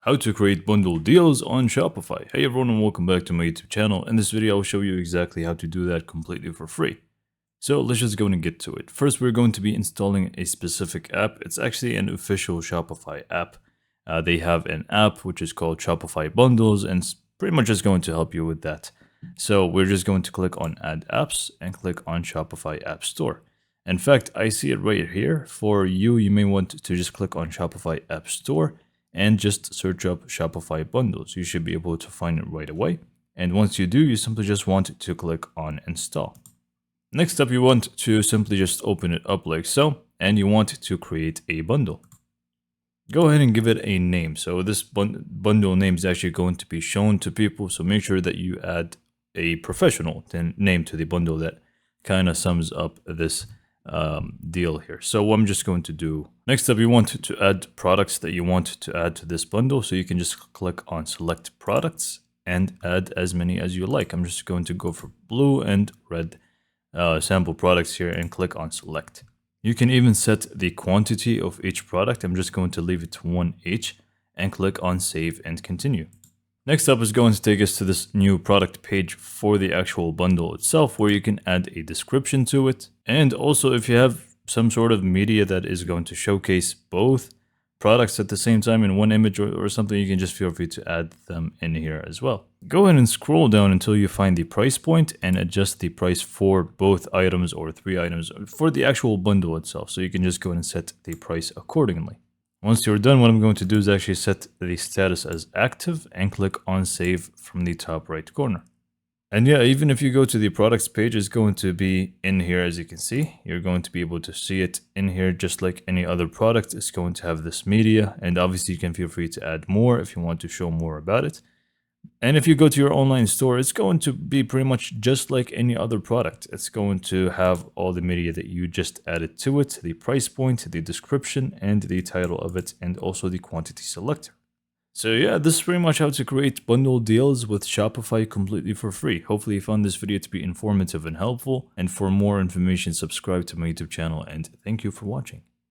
How to create bundle deals on Shopify. Hey everyone and welcome back to my YouTube channel. In this video I'll show you exactly how to do that completely for free. So let's just go and get to it. First we're going to be installing a specific app. It's actually an official Shopify app. They have an app which is called Shopify Bundles and it's pretty much just going to help you with that. So we're just going to click on Add Apps and click on Shopify App Store. In fact, I see it right here. For you, you may want to just click on Shopify App Store and just search up Shopify Bundles. You should be able to find it right away. And once you do, you simply just want to click on Install. Next up, you want to simply just open it up like so, and you want to create a bundle. Go ahead and give it a name. So this bundle name is actually going to be shown to people, so make sure that you add a professional name to the bundle that kind of sums up this deal here. So I'm just going to do, next up you want to add products that you want to add to this bundle, so you can just click on select products and add as many as you like. I'm just going to go for blue and red sample products here and click on select. You can even set the quantity of each product. I'm just going to leave it to 1 each and click on save and continue. Next up is going to take us to this new product page for the actual bundle itself, where you can add a description to it. And also if you have some sort of media that is going to showcase both products at the same time in one image or something, you can just feel free to add them in here as well. Go ahead and scroll down until you find the price point and adjust the price for both items or 3 items for the actual bundle itself. So you can just go ahead and set the price accordingly. Once you're done, what I'm going to do is actually set the status as active and click on save from the top right corner. And yeah, even if you go to the products page, it's going to be in here. As you can see, you're going to be able to see it in here just like any other product. It's going to have this media, and obviously you can feel free to add more if you want to show more about it. And if you go to your online store, it's going to be pretty much just like any other product. It's going to have all the media that you just added to it, the price point, the description, and the title of it, and also the quantity selector. So yeah, this is pretty much how to create bundle deals with Shopify completely for free. Hopefully you found this video to be informative and helpful. And for more information, subscribe to my YouTube channel, and thank you for watching.